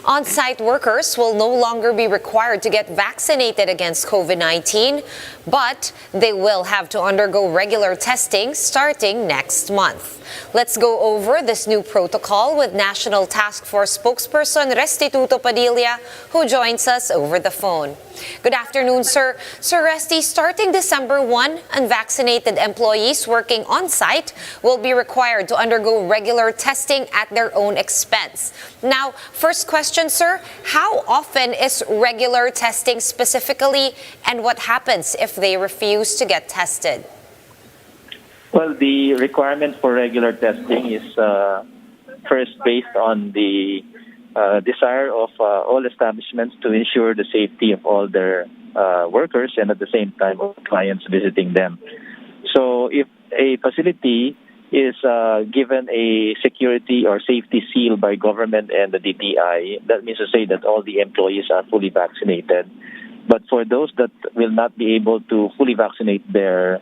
On-site workers will no longer be required to get vaccinated against COVID-19, but they will have to undergo regular testing starting next month. Let's go over this new protocol with National Task Force spokesperson Restituto Padilla, who joins us over the phone. Good afternoon, sir. Sir Resti, starting December 1, unvaccinated employees working on-site will be required to undergo regular testing at their own expense. Now, first question, sir, how often is regular testing specifically, and what happens if they refuse to get tested? Well, the requirement for regular testing is first based on the desire of all establishments to ensure the safety of all their workers and at the same time of clients visiting them. So if a facility is given a security or safety seal by government and the DTI, that means to say that all the employees are fully vaccinated. But for those that will not be able to fully vaccinate their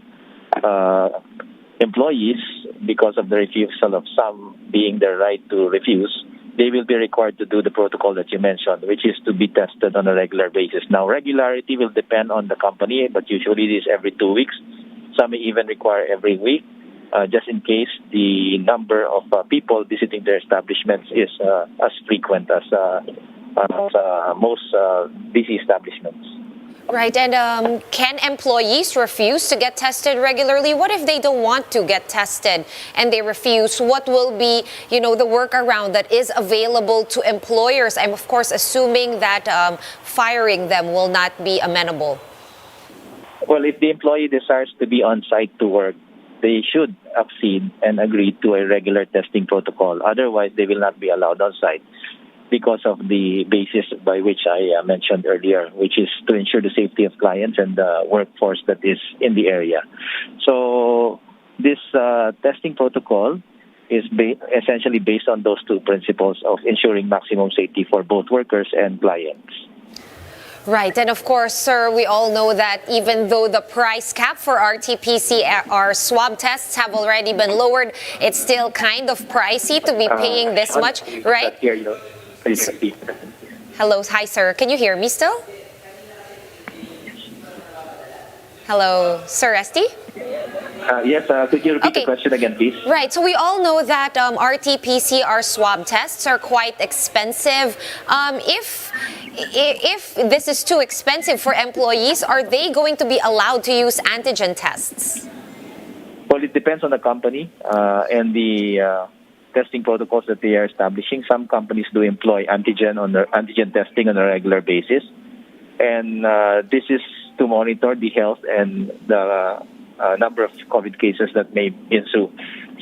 employees because of the refusal of some being their right to refuse, they will be required to do the protocol that you mentioned, which is to be tested on a regular basis. Now, regularity will depend on the company, but usually it is every 2 weeks. Some may even require every week, just in case the number of people visiting their establishments is as frequent as most busy establishments. Right, and can employees refuse to get tested regularly? What if they don't want to get tested and they refuse? What will be, the workaround that is available to employers? I'm, of course, assuming that firing them will not be amenable. Well, if the employee desires to be on site to work, they should accede and agree to a regular testing protocol. Otherwise, they will not be allowed on site, because of the basis by which I mentioned earlier, which is to ensure the safety of clients and the workforce that is in the area. So this testing protocol is essentially based on those two principles of ensuring maximum safety for both workers and clients. Right, and of course, sir, we all know that even though the price cap for RT-PCR swab tests have already been lowered, it's still kind of pricey to be paying this much, right? Hello, hi, sir. Can you hear me still? Hello, Sir Resti? Yes, could you repeat the question again, please? Right, so we all know that RT-PCR swab tests are quite expensive. If this is too expensive for employees, are they going to be allowed to use antigen tests? Well, it depends on the company and the testing protocols that they are establishing. Some companies do employ antigen testing on a regular basis, and this is to monitor the health and the number of COVID cases that may ensue.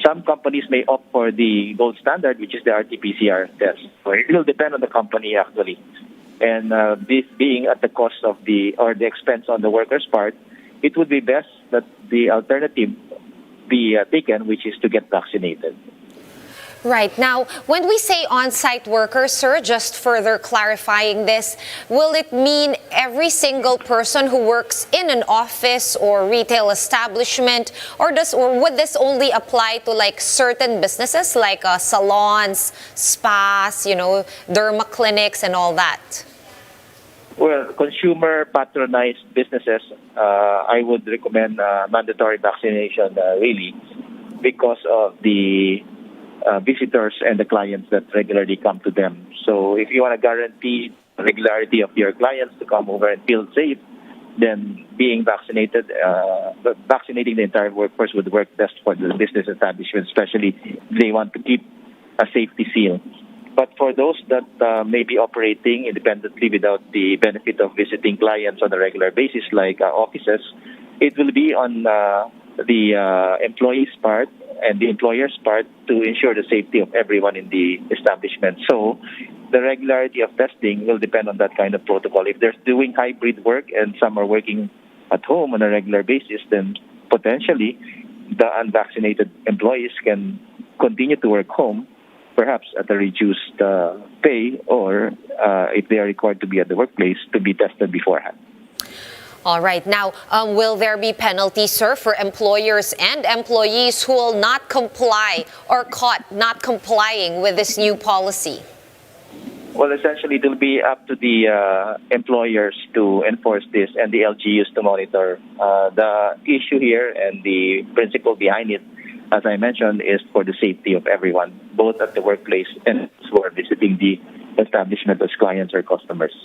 Some companies may opt for the gold standard, which is the RT-PCR test. So it will depend on the company, actually. And this being at the cost of the expense on the worker's part, it would be best that the alternative be taken, which is to get vaccinated. Right. Now, when we say on-site workers, sir, just further clarifying this, will it mean every single person who works in an office or retail establishment, or would this only apply to like certain businesses like salons, spas, derma clinics and all that? Well, consumer patronized businesses, I would recommend mandatory vaccination really, because of the visitors and the clients that regularly come to them. So if you want to guarantee the regularity of your clients to come over and feel safe, then being vaccinated, vaccinating the entire workforce would work best for the business establishment, especially if they want to keep a safety seal. But for those that may be operating independently without the benefit of visiting clients on a regular basis, like offices, it will be on the employee's part and the employer's part to ensure the safety of everyone in the establishment. So the regularity of testing will depend on that kind of protocol. If they're doing hybrid work and some are working at home on a regular basis, then potentially the unvaccinated employees can continue to work home, perhaps at a reduced pay, or if they are required to be at the workplace, to be tested beforehand. All right. Now, will there be penalties, sir, for employers and employees who will not comply or caught not complying with this new policy? Well, essentially, it will be up to the employers to enforce this and the LGUs to monitor. The issue here and the principle behind it, as I mentioned, is for the safety of everyone, both at the workplace and who are visiting the establishment as clients or customers.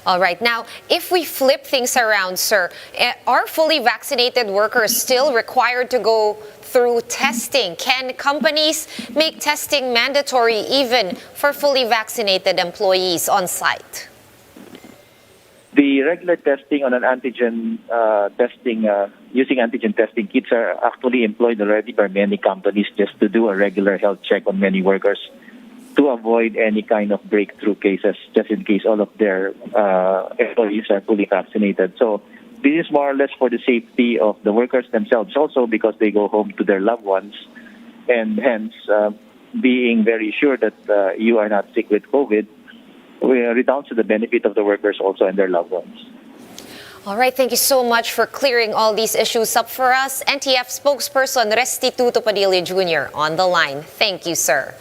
All right. Now, if we flip things around, sir, are fully vaccinated workers still required to go through testing? Can companies make testing mandatory even for fully vaccinated employees on site? The regular testing on an antigen testing, using antigen testing kits are actually employed already by many companies just to do a regular health check on many workers to avoid any kind of breakthrough cases, just in case all of their employees are fully vaccinated. So this is more or less for the safety of the workers themselves, also because they go home to their loved ones, and hence being very sure that you are not sick with COVID redounds to the benefit of the workers also and their loved ones. All right, thank you so much for clearing all these issues up for us. NTF spokesperson Restituto Padilla Jr. on the line. Thank you, sir.